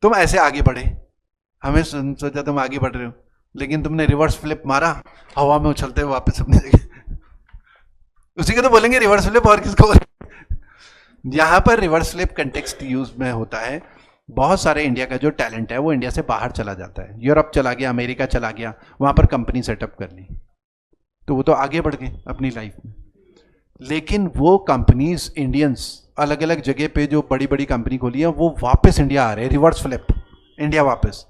तुम ऐसे आगे बढ़े, हमें सोचा तुम आगे बढ़ रहे हो, लेकिन तुमने रिवर्स फ्लिप मारा, हवा में उछलते हुए वापस अपनी जगह। उसी को तो बोलेंगे रिवर्स फ्लिप, और किसको? यहां पर रिवर्स फ्लिप कंटेक्स्ट यूज में होता है। बहुत सारे इंडिया का जो टैलेंट है वो इंडिया से बाहर चला जाता है, यूरोप चला गया, अमेरिका चला गया, वहां पर कंपनी सेटअप कर ली, तो वो तो आगे बढ़ गए अपनी लाइफ में। लेकिन वो कंपनीज, इंडियंस अलग अलग जगह पे जो बड़ी बड़ी कंपनी खोली है, वो वापस इंडिया आ रहे हैं, रिवर्स फ्लिप, इंडिया वापस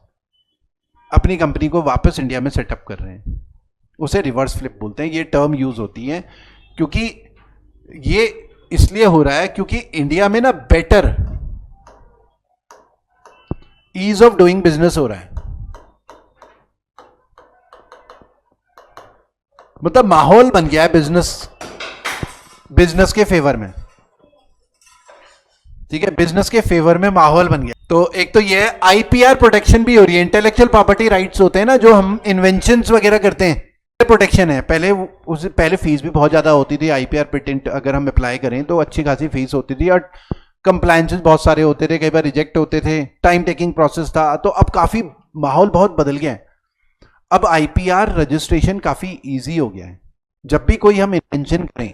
अपनी कंपनी को वापस इंडिया में सेटअप कर रहे हैं, उसे रिवर्स फ्लिप बोलते हैं। ये टर्म यूज होती है क्योंकि ये इसलिए हो रहा है क्योंकि इंडिया में ना better ease of doing business हो रहा है, मतलब माहौल बन गया है बिजनेस के फेवर में, ठीक है, बिजनेस के फेवर में माहौल बन गया। तो एक तो ये आईपीआर प्रोटेक्शन भी हो रही है, इंटेलेक्चुअल प्रॉपर्टी राइट्स होते हैं ना, जो हम इन्वेंशंस वगैरह करते हैं, प्रोटेक्शन है। पहले फीस भी बहुत ज्यादा होती थी, आईपीआर पेटेंट अगर हम अप्लाई करें तो अच्छी खासी फीस होती थी, और कंप्लायंसेस बहुत सारे होते थे, कई बार रिजेक्ट होते थे, टाइम टेकिंग प्रोसेस था। तो अब काफी माहौल बहुत बदल गया है, अब आईपीआर रजिस्ट्रेशन काफी इजी हो गया है। जब भी कोई हम इन्वेंशन करें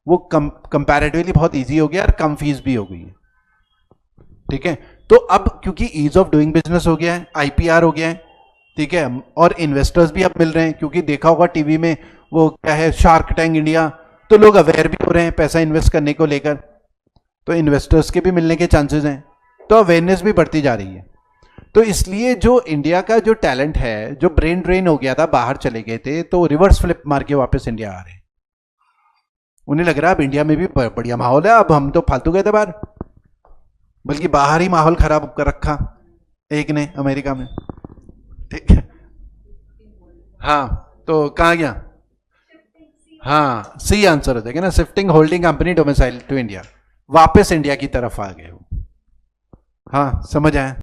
वो कंपैरेटिवली बहुत इजी हो गया और कम फीस भी हो गई है, ठीक है। तो अब क्योंकि ईज ऑफ डूइंग बिजनेस हो गया है, आईपीआर हो गया है, ठीक है, और इन्वेस्टर्स भी अब मिल रहे हैं, क्योंकि देखा होगा टीवी में वो क्या है, शार्क टैंक इंडिया, तो लोग अवेयर भी हो रहे हैं पैसा इन्वेस्ट करने को लेकर, तो इन्वेस्टर्स के भी मिलने के चांसेस हैं, तो अवेयरनेस भी बढ़ती जा रही है। तो इसलिए जो इंडिया का जो टैलेंट है, जो ब्रेन ड्रेन हो गया था, बाहर चले गए थे, तो रिवर्स फ्लिप मार के वापस इंडिया आ रहे हैं। उन्हें लग रहा है अब इंडिया में भी बढ़िया माहौल है, अब हम तो फालतू गए थे बाहर, बल्कि बाहर ही माहौल खराब कर रखा एक ने, अमेरिका में, ठीक है। हाँ, तो कहाँ गया? हाँ, सी आंसर हो जाएगा ना, shifting holding company domicile to India, वापस इंडिया की तरफ आ गए। हाँ, समझ आया।